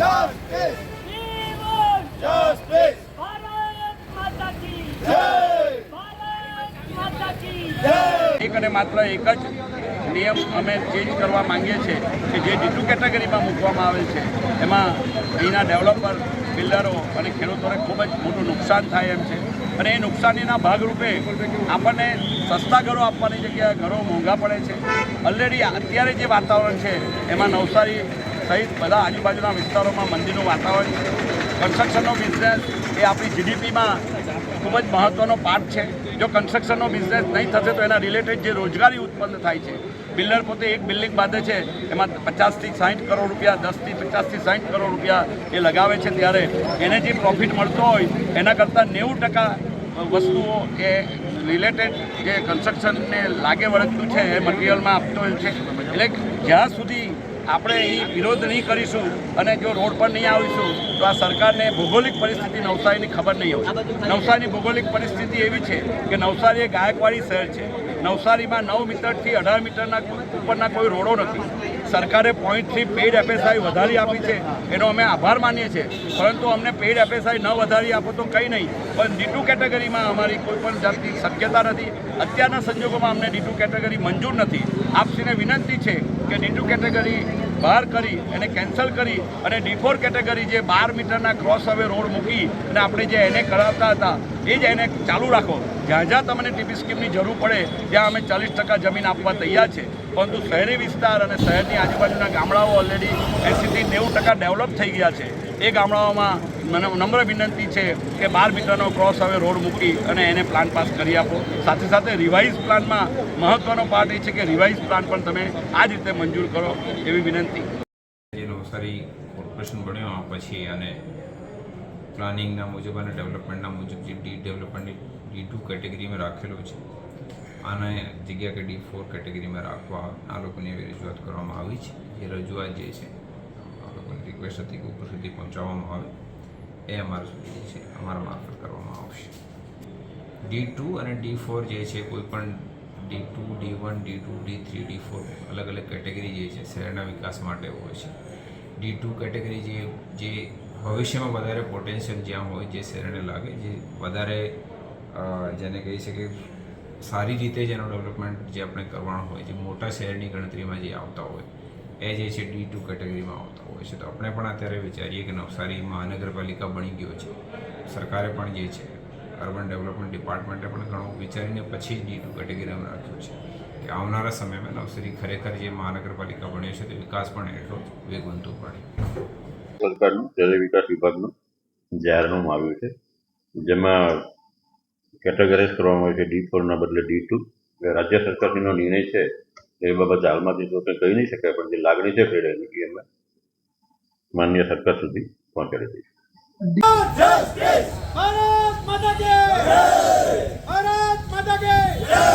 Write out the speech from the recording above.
Justice! Justice! Bharat માતા કી જય! ભારત માતા કી એક અને માત્ર એક જ નિયમ અમે ચેન્જ કરવા માંગીએ છીએ કે જે ડી2 કેટેગરીમાં મૂકવામાં આવેલ છે એમાં અહીંના ડેવલપર બિલ્ડરો અને ખેડૂતોને ખૂબ જ મોટું નુકસાન થાય એમ છે અને એ નુકસાનીના ભાગરૂપે આપણને સસ્તા ઘરો આપવાની જગ્યાએ ઘરો મોંઘા પડે છે. ઓલરેડી અત્યારે જે વાતાવરણ છે એમાં નવસારી સહિત બધા આજુબાજુના વિસ્તારોમાં મંદીનું વાતાવરણ છે. કન્સ્ટ્રક્શનનો બિઝનેસ એ આપણી જીડીપીમાં ખૂબ જ મહત્ત્વનો પાર્ટ છે. જો કન્સ્ટ્રક્શનનો બિઝનેસ નહીં થશે તો એના રિલેટેડ જે રોજગારી ઉત્પન્ન થાય છે, બિલ્ડર પોતે એક બિલ્ડિંગ બાંધે છે એમાં 50 થી 60 કરોડ રૂપિયા, 10 થી 50 થી 60 કરોડ રૂપિયા એ લગાવે છે, ત્યારે એને જે પ્રોફિટ મળતો હોય એના કરતાં 90% વસ્તુઓ એ રિલેટેડ જે કન્સ્ટ્રક્શનને લાગે વળગતું છે એ મટીરિયલમાં આપતો હોય છે. એટલે જ્યાં સુધી આપણે અહીં વિરોધ નહીં કરીશું અને જો રોડ પર નહીં આવીશું તો આ સરકારને ભૌગોલિક પરિસ્થિતિ નવસારીની ખબર નહીં હોય. નવસારીની ભૌગોલિક પરિસ્થિતિ એવી છે કે નવસારી એ ગાયકવાડી શહેર છે. નવસારીમાં 9 મીટરથી 18 મીટરના ઉપરના કોઈ રોડો નથી. સરકારે 0.3 પેઇડ એફએસઆઈ વધારી આપી છે, એનો અમે આભાર માનીએ છીએ, પરંતુ અમને પેઇડ એફએસઆઈ ન વધારી આપો તો કંઈ નહીં, પણ ડી2 કેટેગરીમાં અમારી કોઈ પણ જાતની શક્યતા નથી. અત્યારના સંજોગોમાં અમને ડી2 કેટેગરી મંજૂર નથી. આપશ્રીને વિનંતી છે કે ડી2 કેટેગરી બહાર કરી એને કેન્સલ કરી અને ડી4 કેટેગરી જે 12 મીટરના ક્રોસ હવે રોડ મૂકી અને આપણે જે એને કરાવતા હતા એ જ એને ચાલુ રાખો. જ્યાં જ્યાં તમને ટીપી સ્કીમની જરૂર પડે ત્યાં અમે 40% જમીન આપવા તૈયાર છે, પરંતુ શહેરી વિસ્તાર અને શહેરની આજુબાજુના ગામડાઓ ઓલરેડી 80 થી 90% ડેવલપ થઈ ગયા છે. એ ગામડાઓમાં મને નમ્ર વિનંતી છે કે 12 મીટરનો ક્રોસ હવે રોડ મૂકી અને એને પ્લાન પાસ કરી આપો. સાથે સાથે રિવાઇઝ પ્લાનમાં મહત્ત્વનો પાર્ટ એ છે કે રિવાઇઝ પ્લાન પણ તમે આ જ રીતે મંજૂર કરો એવી વિનંતી. જે નવસારી કોર્પોરેશન બન્યો પછી અને પ્લાનિંગના મુજબ અને ડેવલપમેન્ટના મુજબ જે ડેવલપમેન્ટની ડી2 કેટેગરીમાં રાખેલો છે આને જગ્યા કે ડી4 કેટેગરીમાં રાખવા આ લોકોની એવી રજૂઆત કરવામાં આવી છે. જે રજૂઆત જે છે આ લોકોની રિક્વેસ્ટ હતી કે ઉપર સુધી પહોંચાડવામાં આવે, એ અમારા સુધી છે અમારા મારફત કરવામાં આવશે. ડી2 અને ડી4 જે છે કોઈ પણ ડી2, ડી1, ડી2, ડી3, ડી4 અલગ અલગ કેટેગરી જે છે શહેરના વિકાસ માટે હોય છે. ડી2 કેટેગરી જે ભવિષ્યમાં વધારે પોટેન્શિયલ જ્યાં હોય, જે શહેરને લાગે, જે વધારે જેને કહી શકીએ સારી રીતે જેનો ડેવલપમેન્ટ જે આપણે કરવાનો હોય, જે મોટા શહેરની ગણતરીમાં જે આવતા હોય એ જે છે ડી2 કેટેગરીમાં આવતા હોય છે. તો આપણે પણ અત્યારે વિચારીએ કે નવસારી મહાનગરપાલિકા બની ગયો છે, સરકારે પણ જે છે અર્બન ડેવલપમેન્ટ ડિપાર્ટમેન્ટે પણ ઘણું વિચારીને પછી ડી2 કેટેગરીમાં રાખ્યું છે કે આવનારા સમયમાં નવસારી ખરેખર જે મહાનગરપાલિકા બન્યો છે તે વિકાસ પણ એટલો જ વેગવંતુ પડે. સરકારનું શહેરી વિકાસ વિભાગનું જાહેરનામું આવ્યું છે, જેમાં કેટેગરાઇઝ કરવામાં આવ્યું છે ડી4ના બદલે ડી2. રાજ્ય સરકારનો નિર્ણય છે એ બાબતે હાલમાંથી તો કંઈ કહી નહીં શકાય, પણ જે લાગણી છે પ્રેરણાની અમે માન્ય સરકાર સુધી પહોંચાડી દઈશું. Justice! भारत माता की जय! भारत माता की जय!